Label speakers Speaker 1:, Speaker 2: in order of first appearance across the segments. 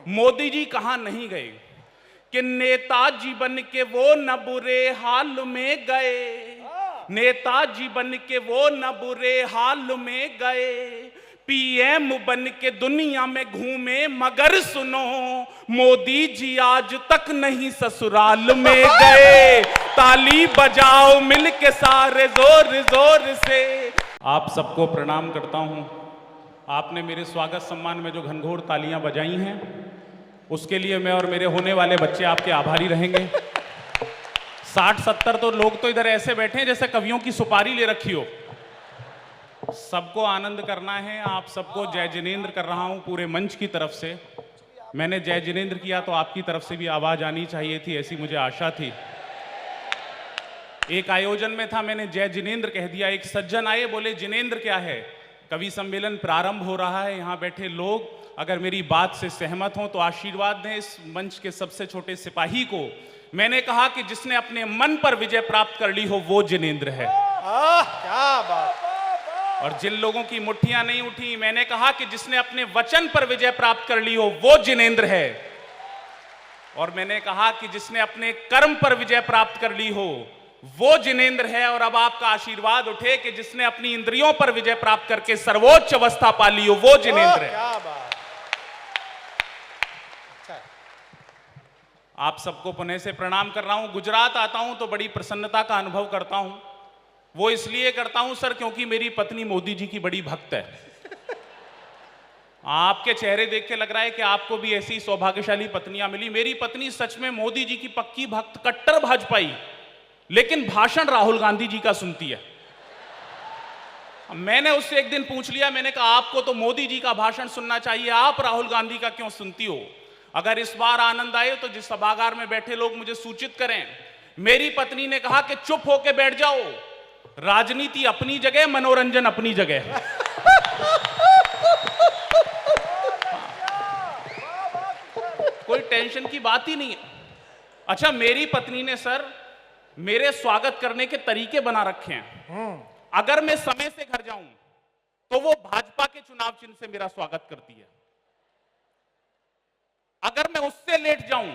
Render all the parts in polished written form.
Speaker 1: मोदी जी कहां नहीं गए कि नेताजी बन के वो न बुरे हाल में गए, नेताजी बन के वो न बुरे हाल में गए, पीएम बन के दुनिया में घूमे मगर सुनो मोदी जी आज तक नहीं ससुराल में गए। ताली बजाओ मिल के सारे जोर जोर से। आप सबको प्रणाम करता हूं। आपने मेरे स्वागत सम्मान में जो घनघोर तालियां बजाई हैं उसके लिए मैं और मेरे होने वाले बच्चे आपके आभारी रहेंगे। 60-70 तो लोग तो इधर ऐसे बैठे हैं जैसे कवियों की सुपारी ले रखी हो। सबको आनंद करना है। आप सबको जय जिनेंद्र कर रहा हूं पूरे मंच की तरफ से। मैंने जय जिनेंद्र किया तो आपकी तरफ से भी आवाज आनी चाहिए थी, ऐसी मुझे आशा थी। एक आयोजन में था, मैंने जय जिनेंद्र कह दिया। एक सज्जन आए, बोले जिनेंद्र क्या है? कवि सम्मेलन प्रारंभ हो रहा है, यहाँ बैठे लोग अगर मेरी बात से सहमत हों तो आशीर्वाद दें इस मंच के सबसे छोटे सिपाही को। मैंने कहा कि जिसने अपने मन पर विजय प्राप्त कर ली हो वो जिनेंद्र है।
Speaker 2: क्या बात।
Speaker 1: और जिन लोगों की मुट्ठियां नहीं उठी, मैंने कहा कि जिसने अपने वचन पर विजय प्राप्त कर ली हो वो जिनेंद्र है। और मैंने कहा कि जिसने अपने कर्म पर विजय प्राप्त कर ली हो वो जिनेंद्र है। और अब आपका आशीर्वाद उठे कि जिसने अपनी इंद्रियों पर विजय प्राप्त करके सर्वोच्च अवस्था पा ली हो वो जिनेंद्र है।
Speaker 2: क्या बात।
Speaker 1: आप सबको पुनः से प्रणाम कर रहा हूं। गुजरात आता हूं तो बड़ी प्रसन्नता का अनुभव करता हूं। वो इसलिए करता हूं सर क्योंकि मेरी पत्नी मोदी जी की बड़ी भक्त है। आपके चेहरे देख के लग रहा है कि आपको भी ऐसी सौभाग्यशाली पत्नियां मिली। मेरी पत्नी सच में मोदी जी की पक्की भक्त, कट्टर भाजपाई, लेकिन भाषण राहुल गांधी जी का सुनती है। मैंने उससे एक दिन पूछ लिया, मैंने कहा आपको तो मोदी जी का भाषण सुनना चाहिए, आप राहुल गांधी का क्यों सुनती हो? अगर इस बार आनंद आए तो जिस सभागार में बैठे लोग मुझे सूचित करें। मेरी पत्नी ने कहा कि चुप होके बैठ जाओ, राजनीति अपनी जगह, मनोरंजन अपनी जगह। कोई टेंशन की बात ही नहीं है। अच्छा, मेरी पत्नी ने सर मेरे स्वागत करने के तरीके बना रखे हैं। अगर मैं समय से घर जाऊं तो वो भाजपा के चुनाव चिन्ह से मेरा स्वागत करती है। अगर मैं उससे लेट जाऊं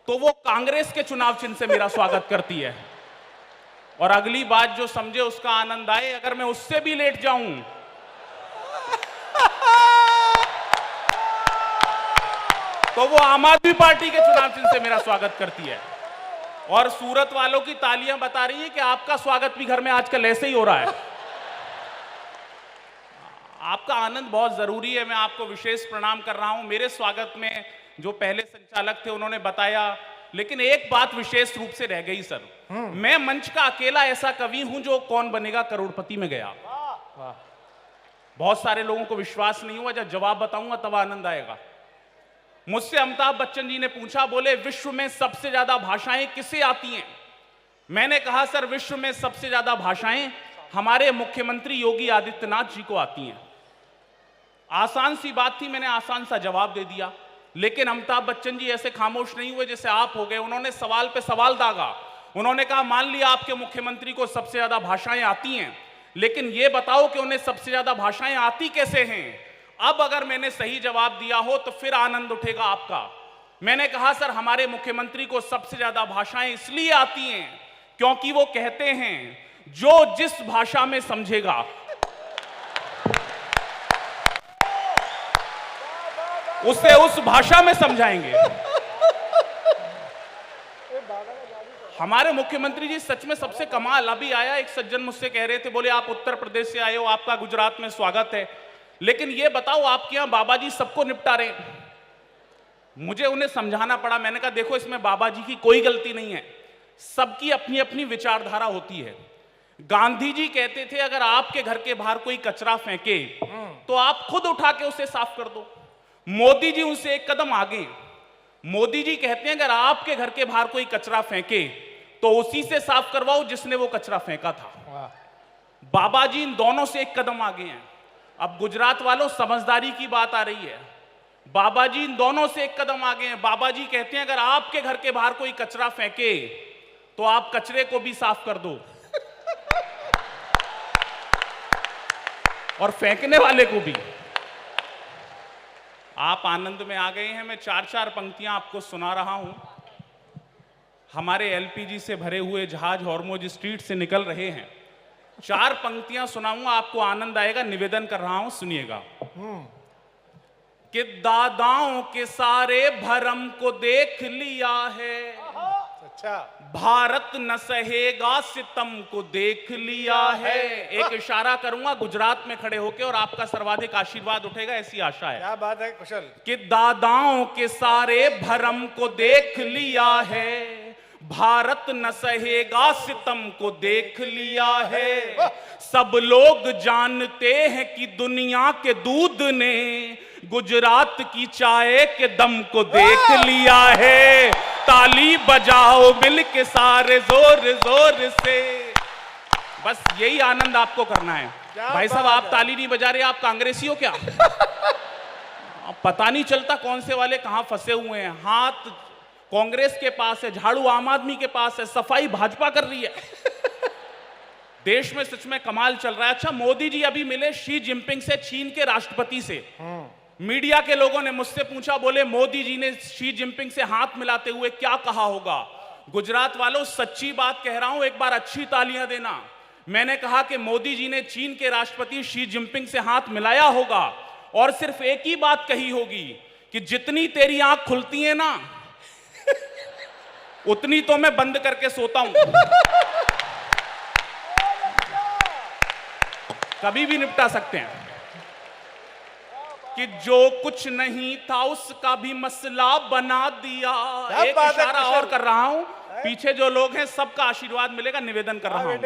Speaker 1: तो वो कांग्रेस के चुनाव चिन्ह से मेरा स्वागत करती है। और अगली बात जो समझे उसका आनंद आए, अगर मैं उससे भी लेट जाऊं तो वो आम आदमी पार्टी के चुनाव चिन्ह से मेरा स्वागत करती है। और सूरत वालों की तालियां बता रही है कि आपका स्वागत भी घर में आजकल ऐसे ही हो रहा है। आपका आनंद बहुत जरूरी है। मैं आपको विशेष प्रणाम कर रहा हूं। मेरे स्वागत में जो पहले संचालक थे उन्होंने बताया, लेकिन एक बात विशेष रूप से रह गई सर। मैं मंच का अकेला ऐसा कवि हूं जो कौन बनेगा करोड़पति में गया। बहुत सारे लोगों को विश्वास नहीं हुआ, जब जवाब बताऊंगा तब आनंद आएगा। मुझसे अमिताभ बच्चन जी ने पूछा, बोले विश्व में सबसे ज्यादा भाषाएं किसे आती हैं? मैंने कहा सर विश्व में सबसे ज्यादा भाषाएं हमारे मुख्यमंत्री योगी आदित्यनाथ जी को आती हैं। आसान सी बात थी, मैंने आसान सा जवाब दे दिया। लेकिन अमिताभ बच्चन जी ऐसे खामोश नहीं हुए जैसे आप हो गए। उन्होंने सवाल पे सवाल दागा। उन्होंने कहा मान लिया आपके मुख्यमंत्री को सबसे ज्यादा भाषाएं आती हैं, लेकिन यह बताओ कि उन्हें सबसे ज्यादा भाषाएं आती कैसे हैं? अब अगर मैंने सही जवाब दिया हो तो फिर आनंद उठेगा आपका। मैंने कहा सर हमारे मुख्यमंत्री को सबसे ज्यादा भाषाएं इसलिए आती हैं क्योंकि वो कहते हैं जो जिस भाषा में समझेगा उसे उस भाषा में समझाएंगे। हमारे मुख्यमंत्री जी सच में सबसे कमाल। अभी आया एक सज्जन मुझसे कह रहे थे, बोले आप उत्तर प्रदेश से आए हो, आपका गुजरात में स्वागत है, लेकिन ये बताओ आपके यहां बाबा जी सबको निपटा रहे हैं। मुझे उन्हें समझाना पड़ा। मैंने कहा देखो इसमें बाबा जी की कोई गलती नहीं है, सबकी अपनी अपनी विचारधारा होती है। गांधी जी कहते थे अगर आपके घर के बाहर कोई कचरा फेंके तो आप खुद उठा के उसे साफ कर दो। मोदी जी उनसे एक कदम आगे। मोदी जी कहते हैं अगर आपके घर के बाहर कोई कचरा फेंके तो उसी से साफ करवाओ जिसने वो कचरा फेंका था। बाबा जी इन दोनों से एक कदम आगे हैं। अब गुजरात वालों समझदारी की बात आ रही है। बाबा जी इन दोनों से एक कदम आगे हैं। बाबा जी कहते हैं अगर आपके घर के बाहर कोई कचरा फेंके तो आप कचरे को भी साफ कर दो और फेंकने वाले को भी। आप आनंद में आ गए हैं। मैं चार चार पंक्तियां आपको सुना रहा हूं। हमारे एलपीजी से भरे हुए जहाज हॉर्मुज स्ट्रीट से निकल रहे हैं। चार पंक्तियां सुनाऊंगा, आपको आनंद आएगा। निवेदन कर रहा हूं, सुनिएगा। कि दादाओं के सारे भरम को देख लिया है,
Speaker 2: अच्छा,
Speaker 1: भारत न सहेगा सितम को देख लिया है। एक इशारा करूंगा गुजरात में खड़े होके और आपका सर्वाधिक आशीर्वाद उठेगा, ऐसी आशा है।
Speaker 2: क्या बात है कुशल।
Speaker 1: कि दादाओं के सारे भरम को देख लिया है, भारत न सहेगा सितम को देख लिया है। सब लोग जानते हैं कि दुनिया के दूध ने गुजरात की चाय के दम को देख लिया है। ताली बजाओ मिल के सारे जोर जोर से। बस यही आनंद आपको करना है। भाई साहब, आप ताली नहीं बजा रहे, आप कांग्रेसी हो क्या? पता नहीं चलता कौन से वाले कहां फंसे हुए हैं। हाथ कांग्रेस के पास है, झाड़ू आम आदमी के पास है, सफाई भाजपा कर रही है। देश में सच में कमाल चल रहा है। अच्छा, मोदी जी अभी मिले शी जिनपिंग से, चीन के राष्ट्रपति से। मीडिया के लोगों ने मुझसे पूछा, बोले मोदी जी ने शी जिनपिंग से हाथ मिलाते हुए क्या कहा होगा? गुजरात वालों, सच्ची बात कह रहा हूं, एक बार अच्छी तालियां देना। मैंने कहा कि मोदी जी ने चीन के राष्ट्रपति शी जिनपिंग से हाथ मिलाया होगा और सिर्फ एक ही बात कही होगी कि जितनी तेरी आंख खुलती है ना, उतनी तो मैं बंद करके सोता हूं। कभी भी निपटा सकते हैं। कि जो कुछ नहीं था उसका भी मसला बना दिया। एक इशारा और कर रहा हूं, पीछे जो लोग हैं सबका आशीर्वाद मिलेगा। निवेदन कर रहा हूं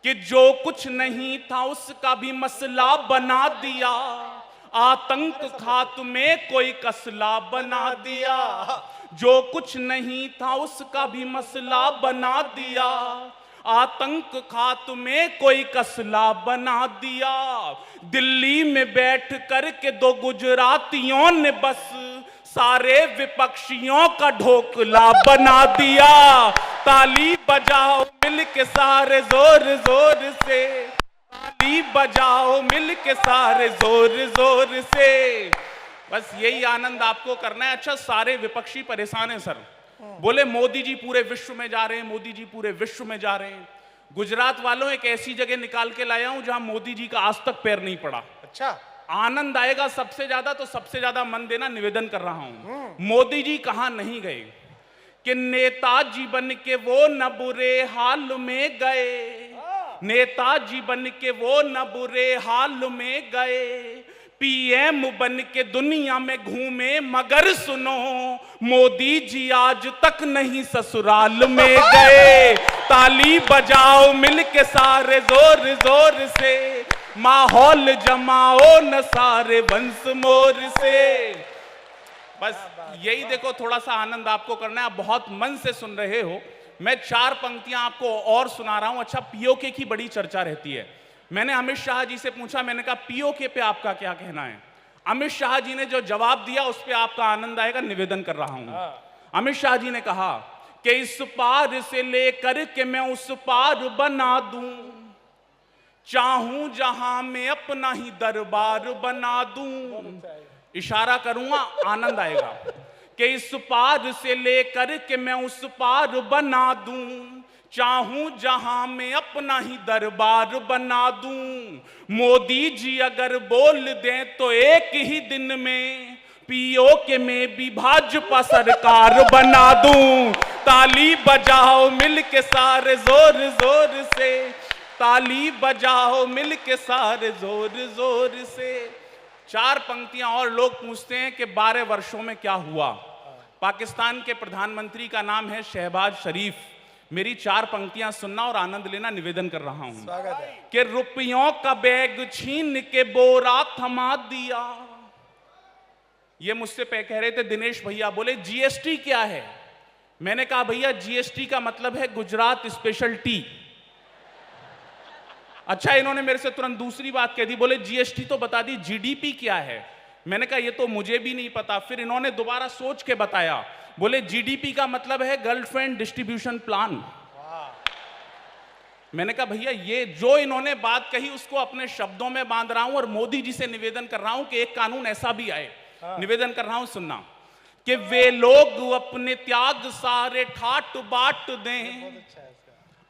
Speaker 1: कि जो कुछ नहीं था उसका भी मसला बना दिया, आतंक खात्मे कोई कसला बना दिया। जो कुछ नहीं था उसका भी मसला बना दिया, आतंक खात्मे कोई कसला बना दिया। दिल्ली में बैठ कर के दो गुजरातियों ने बस सारे विपक्षियों का ढोकला बना दिया। ताली बजाओ मिल के सारे जोर जोर से, ताली बजाओ मिल के सारे जोर जोर से। बस यही आनंद आपको करना है। अच्छा, सारे विपक्षी परेशान हैं सर, बोले मोदी जी पूरे विश्व में जा रहे हैं, मोदी जी पूरे विश्व में जा रहे हैं। गुजरात वालों, एक ऐसी जगह निकाल के लाया हूं जहां मोदी जी का आज तक पैर नहीं पड़ा।
Speaker 2: अच्छा,
Speaker 1: आनंद आएगा सबसे ज्यादा, तो सबसे ज्यादा मन देना। निवेदन कर रहा हूं, मोदी जी कहां नहीं गए। कि नेताजी बन के वो न बुरे हाल में गए, नेताजी बन के वो न बुरे हाल में गए। पीएम बन के दुनिया में घूमे मगर सुनो, मोदी जी आज तक नहीं ससुराल में गए। ताली बजाओ मिल के सारे जोर जोर से, माहौल जमाओ न सारे वंश मोर से। बस यही देखो, थोड़ा सा आनंद आपको करना है। आप बहुत मन से सुन रहे हो। मैं चार पंक्तियां आपको और सुना रहा हूं। अच्छा, पीओके की बड़ी चर्चा रहती है। मैंने अमित शाह जी से पूछा, मैंने कहा पीओके पे आपका क्या कहना है? अमित शाह जी ने जो जवाब दिया उस पे आपका आनंद आएगा। निवेदन कर रहा हूं। अमित शाह जी ने कहा कि इस पार से लेकर के मैं उस पार बना दूं, चाहूं जहां मैं अपना ही दरबार बना दूं। इशारा करूंगा, आनंद आएगा। कि इस पार से लेकर के मैं उस पार बना दूं, चाहूं जहां मैं अपना ही दरबार बना दूं। मोदी जी अगर बोल दें तो एक ही दिन में पीओके में भी भाजपा सरकार बना दूं। ताली बजाओ मिल के सारे जोर जोर से, ताली बजाओ मिल के सारे जोर जोर से। चार पंक्तियां और। लोग पूछते हैं कि 12 वर्षों में क्या हुआ। पाकिस्तान के प्रधानमंत्री का नाम है शहबाज शरीफ। मेरी चार पंक्तियां सुनना और आनंद लेना। निवेदन कर रहा हूं।
Speaker 2: स्वागत है।
Speaker 1: कि रुपयों का बैग छीन के बोरा थमा दिया। ये मुझसे कह रहे थे दिनेश भैया, बोले जीएसटी क्या है? मैंने कहा भैया जीएसटी का मतलब है गुजरात स्पेशल टी। अच्छा, इन्होंने मेरे से तुरंत दूसरी बात कह दी, बोले जीएसटी तो बता दी, जीडीपी क्या है? मैंने कहा ये तो मुझे भी नहीं पता। फिर इन्होंने दोबारा सोच के बताया, बोले जीडीपी का मतलब है गर्लफ्रेंड डिस्ट्रीब्यूशन प्लान। मैंने कहा भैया ये जो इन्होंने बात कही उसको अपने शब्दों में बांध रहा हूं और मोदी जी से निवेदन कर रहा हूं कि एक कानून ऐसा भी आए निवेदन कर रहा हूं, सुनना कि वे लोग अपने त्याग सारे ठाट बाट दें,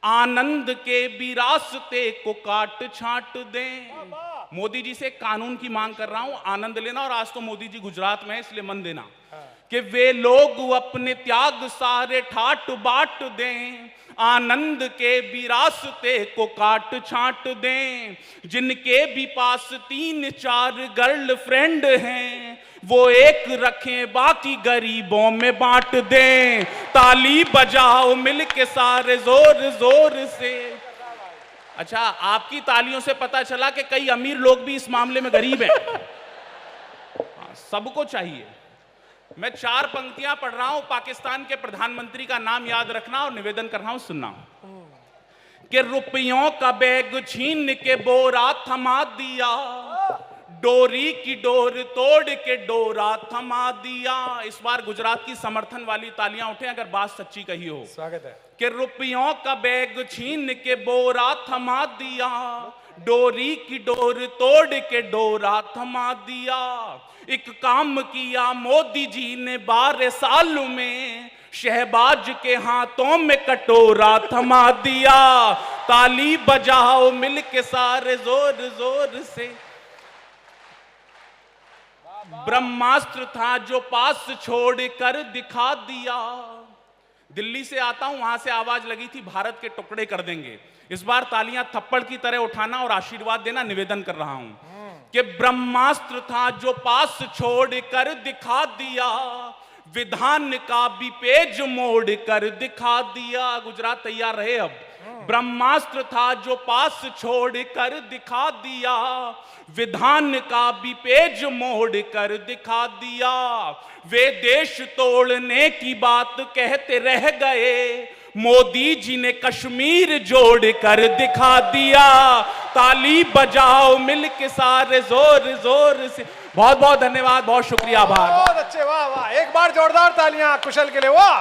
Speaker 1: आनंद के भी रास्ते को काट छाट दें। मोदी जी से कानून की मांग कर रहा हूं, आनंद लेना, और आज तो मोदी जी गुजरात में है इसलिए मन देना, कि वे लोग अपने त्याग सारे ठाट बाट दें, आनंद के भी रास्ते को काट छाट दें। जिनके भी पास 3-4 गर्लफ्रेंड हैं, वो एक रखें बाकी गरीबों में बांट दें। ताली बजाओ मिलके सारे जोर जोर से। अच्छा, आपकी तालियों से पता चला कि कई अमीर लोग भी इस मामले में गरीब हैं। सबको चाहिए। मैं 4 पंक्तियां पढ़ रहा हूं, पाकिस्तान के प्रधानमंत्री का नाम याद रखना, और निवेदन कर रहा हूं, सुनना कि रुपयों का बैग छीन के बोरा थमा दिया, डोरी की डोर तोड़ के डोरा थमा दिया। इस बार गुजरात की समर्थन वाली तालियां उठे अगर बात सच्ची कही हो।
Speaker 2: स्वागत है।
Speaker 1: कि रुपयों का बैग छीन के बोरा थमा दिया, डोरी की डोर तोड़ के डोरा थमा दिया। एक काम किया मोदी जी ने 12 साल में, शहबाज के हाथों में कटोरा थमा दिया। ताली बजाओ मिलके सारे जोर जोर से। ब्रह्मास्त्र था जो पास छोड़ कर दिखा दिया। दिल्ली से आता हूं, वहां से आवाज लगी थी भारत के टुकड़े कर देंगे। इस बार तालियां थप्पड़ की तरह उठाना और आशीर्वाद देना। निवेदन कर रहा हूं कि ब्रह्मास्त्र था जो पास छोड़ कर दिखा दिया, विधान का भी पेज मोड़ कर दिखा दिया। गुजरात तैयार रहे अब। ब्रह्मास्त्र था जो पास छोड़ कर दिखा दिया, विधान का भी पेज मोड़ कर दिखा दिया। वे देश तोड़ने की बात कहते रह गए, मोदी जी ने कश्मीर जोड़ कर दिखा दिया। ताली बजाओ मिलके सारे जोर जोर से। बहुत बहुत धन्यवाद, बहुत शुक्रिया, आभार।
Speaker 2: बहुत अच्छे, वाह वाह। एक बार जोरदार तालियां कुशल के लिए, वाह।